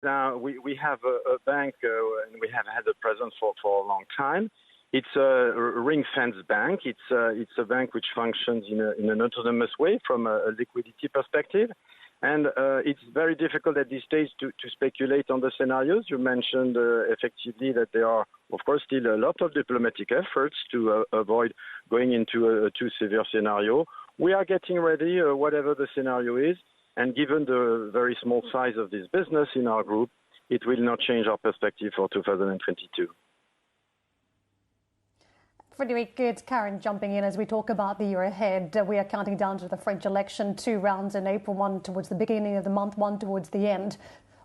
Now, we have a bank, and we have had a presence for a long time. It's a ring-fenced bank. It's a bank which functions in an autonomous way from a liquidity perspective. And it's very difficult at this stage to speculate on the scenarios. You mentioned effectively that there are, of course, still a lot of diplomatic efforts to avoid going into a too severe scenario. We are getting ready, whatever the scenario is. And given the very small size of this business in our group, it will not change our perspective for 2022. Frederic, good. Karen jumping in as we talk about the year ahead. We are counting down to the French election, 2 rounds in April, one towards the beginning of the month, one towards the end.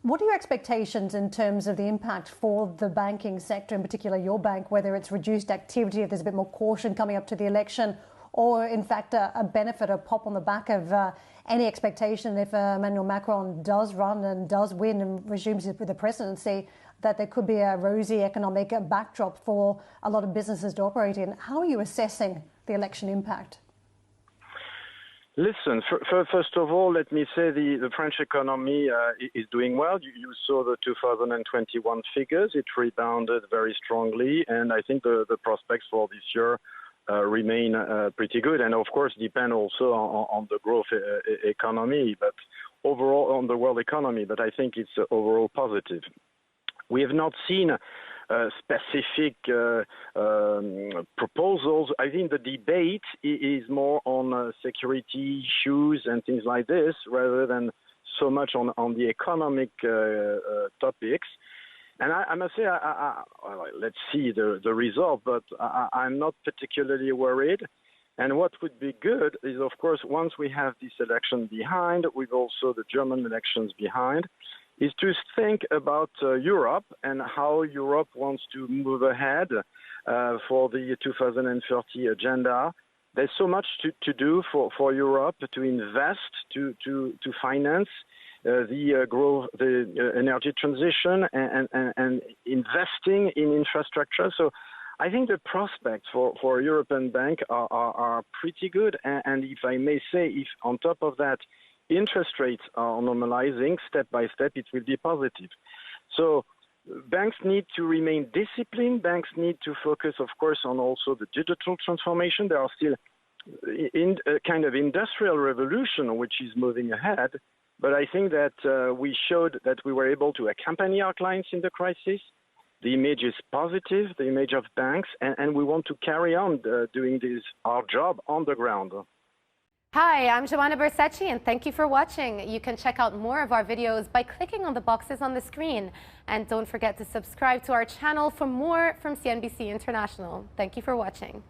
What are your expectations in terms of the impact for the banking sector, in particular your bank, whether it's reduced activity, if there's a bit more caution coming up to the election, or in fact a benefit, a pop on the back of any expectation if Emmanuel Macron does run and does win and resumes the presidency, that there could be a rosy economic backdrop for a lot of businesses to operate in? How are you assessing the election impact? Listen, first of all, let me say the French economy is doing well. You saw the 2021 figures. It rebounded very strongly, and I think the prospects for this year remain pretty good, and of course depend also on the growth economy, but overall on the world economy. But I think it's overall positive. We have not seen specific proposals. I think the debate is more on security issues and things like this, rather than so much on the economic topics. And I must say, let's see the result, but I'm not particularly worried. And what would be good is, of course, once we have this election behind, with also the German elections behind, is to think about Europe and how Europe wants to move ahead for the 2030 agenda. There's so much to do for Europe, to invest, to finance the growth, the energy transition, and investing in infrastructure. So I think the prospects for a European bank are pretty good. And if I may say, if on top of that, interest rates are normalizing step by step, it will be positive. So banks need to remain disciplined. Banks need to focus, of course, on also the digital transformation. There are still in a kind of industrial revolution which is moving ahead. But I think that we showed that we were able to accompany our clients in the crisis. The image is positive, the image of banks, and we want to carry on doing our job on the ground. Hi, I'm Joanna Bersecci, and thank you for watching. You can check out more of our videos by clicking on the boxes on the screen. And don't forget to subscribe to our channel for more from CNBC International. Thank you for watching.